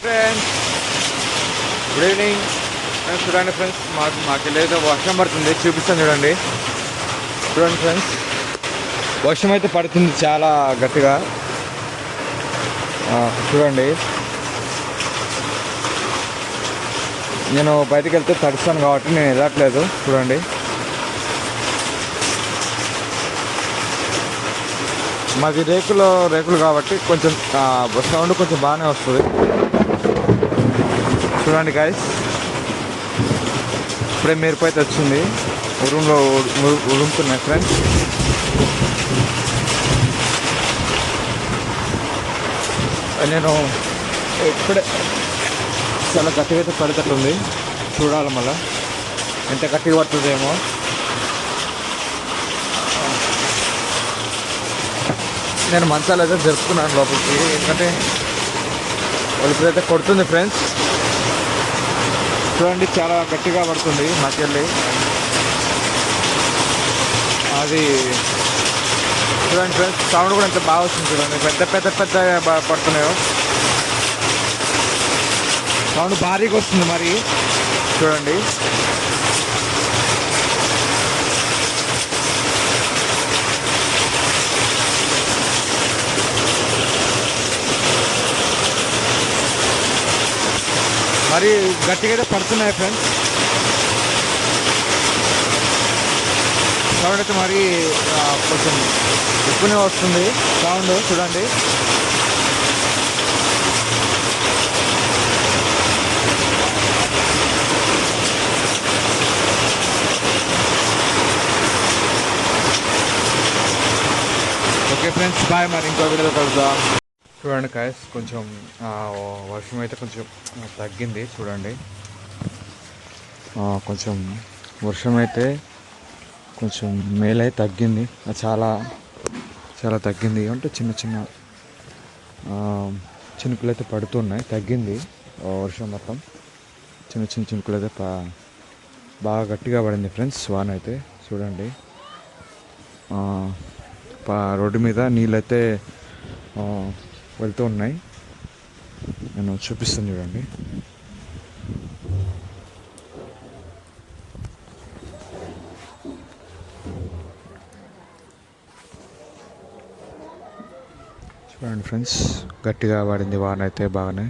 Friends good evening friends. చూడండి friends, మాకెళ్ళైతే వర్షం పడుతుంది, చూపిస్తాను చూడండి. చూడండి ఫ్రెండ్స్, వర్షం అయితే పడుతుంది చాలా గట్టిగా. చూడండి, నేను బయటికి వెళ్తే తడుస్తాను కాబట్టి నేను వెళ్ళట్లేదు. చూడండి, మాది రేకులు కాబట్టి కొంచెం సౌండ్ కొంచెం బాగానే వస్తుంది. చూడండి గాయస్, ఇప్పుడే మెరుపు అయితే వచ్చింది, ఉరుములో ఉరుముతున్నాయి ఫ్రెండ్స్. నేను ఇప్పుడే చాలా గట్టిగా అయితే పడేటట్టుంది, చూడాలి మళ్ళీ ఎంత గట్టిగా పడుతుందేమో. నేను మంచాలు అయితే జరుపుకున్నాను లోపలికి, ఎందుకంటే వాళ్ళిప్పుడైతే కొడుతుంది ఫ్రెండ్స్. చూడండి, చాలా గట్టిగా పడుతుంది మాకెళ్ళి అది. చూడండి ఫ్రెండ్స్, సౌండ్ కూడా ఎంత బాగా వస్తుంది. చూడండి, పెద్ద పడుతున్నాయో, సౌండ్ భారీగా వస్తుంది మరి. చూడండి, మరి గట్టిగా అయితే పడుతున్నాయి ఫ్రెండ్స్. సౌండ్ అయితే మరి కొంచెం ఎక్కువనే వస్తుంది సౌండ్. చూడండి, ఓకే ఫ్రెండ్స్, బాయ్. మరి ఇంకో వీడియోలో కలుద్దాం. చూడండి కాయస్, కొంచెం వర్షం అయితే కొంచెం తగ్గింది. చూడండి, కొంచెం వర్షం అయితే కొంచెం మేలై తగ్గింది, చాలా చాలా తగ్గింది. అంటే చిన్న చిన్న చినుకులు అయితే పడుతున్నాయి, తగ్గింది వర్షం మొత్తం. చిన్న చిన్న చినుకులు అయితే బాగా గట్టిగా పడింది ఫ్రెండ్స్ వాన అయితే. చూడండి, రోడ్డు మీద నీళ్ళైతే వెళ్తూ ఉన్నాయి, నేను చూపిస్తాను చూడండి. చూడండి ఫ్రెండ్స్, గట్టిగా పడింది వాన అయితే బాగానే.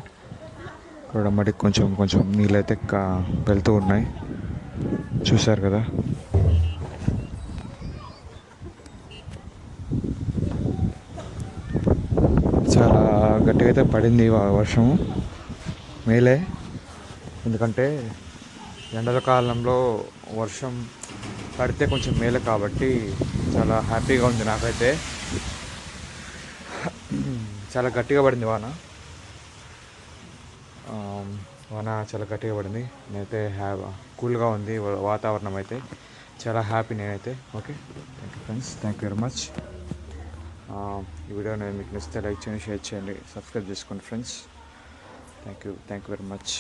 ఇక్కడ మడి కొంచెం కొంచెం నీళ్ళైతే వెళ్తూ ఉన్నాయి, చూశారు కదా. చాలా గట్టిగా అయితే పడింది వర్షము, మేలే. ఎందుకంటే ఎండల కాలంలో వర్షం పడితే కొంచెం మేలే కాబట్టి చాలా హ్యాపీగా ఉంది నాకైతే. చాలా గట్టిగా పడింది వాన చాలా గట్టిగా పడింది. నేనైతే కూల్గా ఉంది వాతావరణం అయితే, చాలా హ్యాపీ నేనైతే. Okay, thank you friends, thank you very much. ఈ వీడియో నేను మీకు నచ్చితే లైక్ చేయండి, షేర్ చేయండి, సబ్స్క్రైబ్ చేసుకోండి friends. Thank you very much.